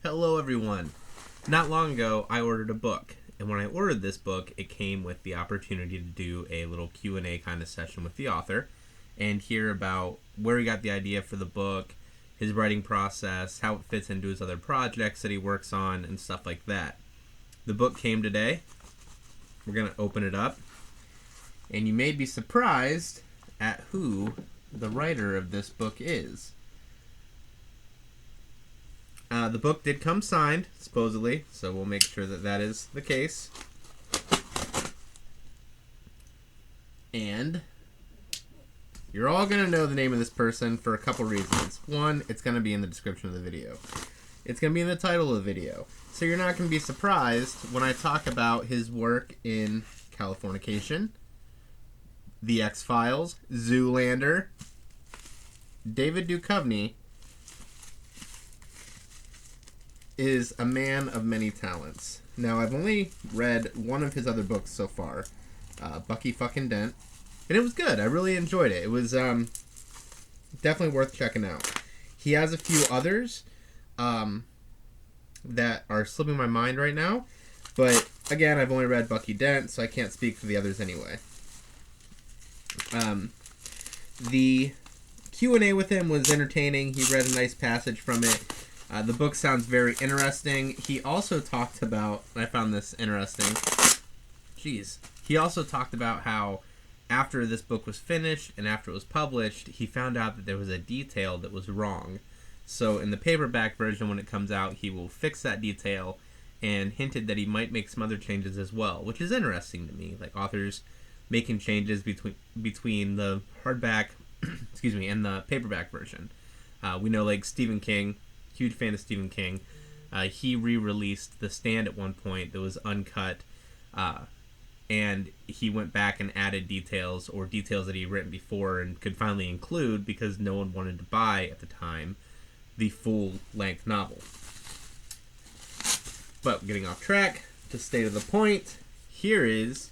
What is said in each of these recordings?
Hello everyone. Not long ago, I ordered a book. And when I ordered this book, it came with the opportunity to do a little Q&A kind of session with the author and hear about where he got the idea for the book, his writing process, how it fits into his other projects that he works on, and stuff like that. The book came today. We're going to open it up. And you may be surprised at who the writer of this book is. The book did come signed, supposedly, so we'll make sure that that is the case. And you're all going to know the name of this person for a couple reasons. One, it's going to be in the description of the video. It's going to be in the title of the video. So you're not going to be surprised when I talk about his work in Californication, The X-Files, Zoolander, David Duchovny is a man of many talents. Now, I've only read one of his other books so far, Bucky fucking Dent, and it was good. I really enjoyed it. It was definitely worth checking out. He has a few others that are slipping my mind right now, but again, I've only read Bucky Dent, so I can't speak for the others anyway. The Q&A with him was entertaining. He read a nice passage from it. The book sounds very interesting. He also talked about, I found this interesting, he also talked about how after this book was finished and after it was published, he found out that there was a detail that was wrong. So in the paperback version, when it comes out, he will fix that detail and hinted that he might make some other changes as well, which is interesting to me. Like authors making changes between the hardback and the paperback version. We know like Stephen King, huge fan of Stephen King. He re-released The Stand at one point that was uncut, and he went back and added details that he had written before and could finally include because no one wanted to buy at the time the full-length novel. But getting off track, to stay to the point, here is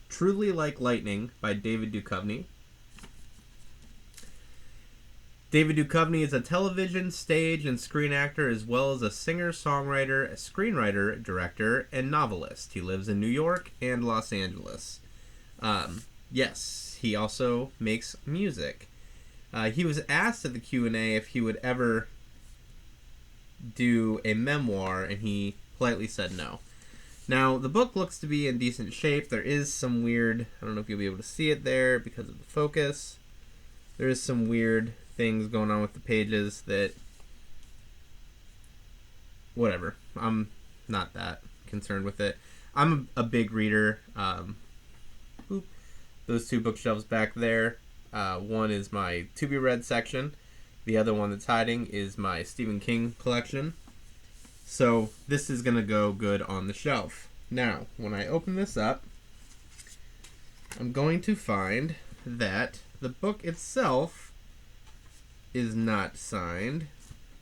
Truly Like Lightning by David Duchovny. David Duchovny is a television, stage, and screen actor as well as a singer, songwriter, screenwriter, director, and novelist. He lives in New York and Los Angeles. Yes, he also makes music. He was asked at the Q&A if he would ever do a memoir, and he politely said no. Now, the book looks to be in decent shape. There is some weird, I don't know if you'll be able to see it there because of the focus. There is some weird things going on with the pages that, whatever, I'm not that concerned with it. I'm a big reader. Those two bookshelves back there, one is my to be read section, the other one that's hiding is my Stephen King collection. So this is gonna go good on the shelf. Now when I open this up, I'm going to find that the book itself is not signed,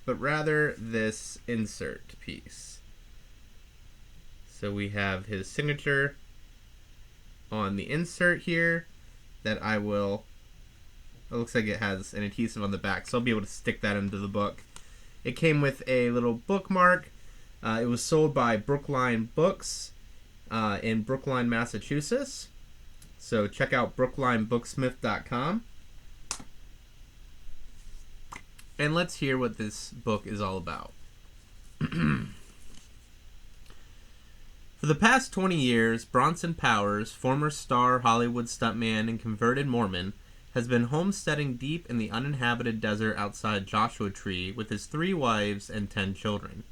but rather this insert piece. So we have his signature on the insert here that I will, it looks like it has an adhesive on the back, so I'll be able to stick that into the book. It came with a little bookmark. It was sold by Brookline Books in Brookline, Massachusetts. So check out brooklinebooksmith.com. And let's hear what this book is all about. For the past 20 years, Bronson Powers, former star Hollywood stuntman and converted Mormon, has been homesteading deep in the uninhabited desert outside Joshua Tree with his 3 wives and 10 children.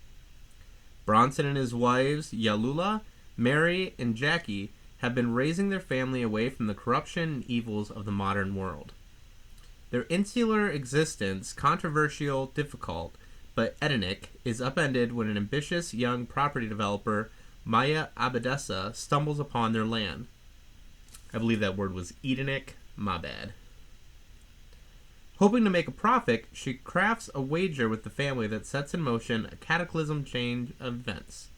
Bronson and his wives, Yalula, Mary, and Jackie, have been raising their family away from the corruption and evils of the modern world. Their insular existence, controversial, difficult, but Edenic, is upended when an ambitious young property developer, Maya Abadessa, stumbles upon their land. I believe that word was Edenic, my bad. Hoping to make a profit, she crafts a wager with the family that sets in motion a cataclysm change of events.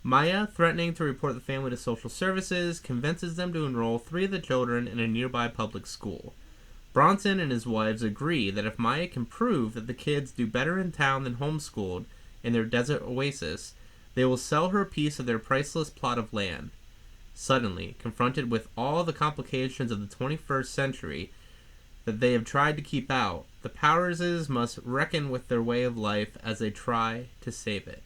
Maya, threatening to report the family to social services, convinces them to enroll 3 of the children in a nearby public school. Bronson and his wives agree that if Maya can prove that the kids do better in town than homeschooled, in their desert oasis, they will sell her a piece of their priceless plot of land. Suddenly, confronted with all the complications of the 21st century that they have tried to keep out, the Powerses must reckon with their way of life as they try to save it.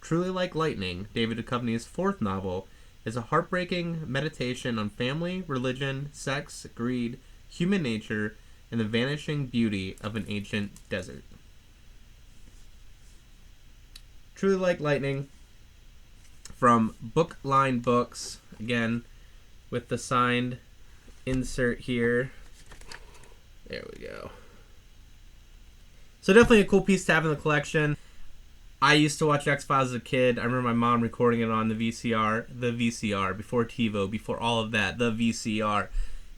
Truly Like Lightning, David Duchovny's fourth novel, is a heartbreaking meditation on family, religion, sex, greed, human nature, and the vanishing beauty of an ancient desert. Truly Like Lightning from Bookline Books, again with the signed insert here. There we go. So definitely a cool piece to have in the collection. I used to watch X-Files as a kid. I remember my mom recording it on the VCR, before TiVo, before all of that, the VCR.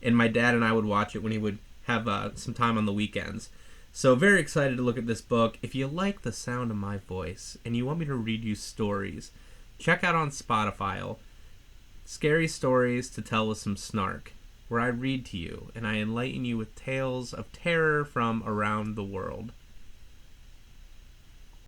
And my dad and I would watch it when he would have some time on the weekends. So very excited to look at this book. If you like the sound of my voice and you want me to read you stories, check out on Spotify, Scary Stories to Tell with Some Snark, where I read to you and I enlighten you with tales of terror from around the world.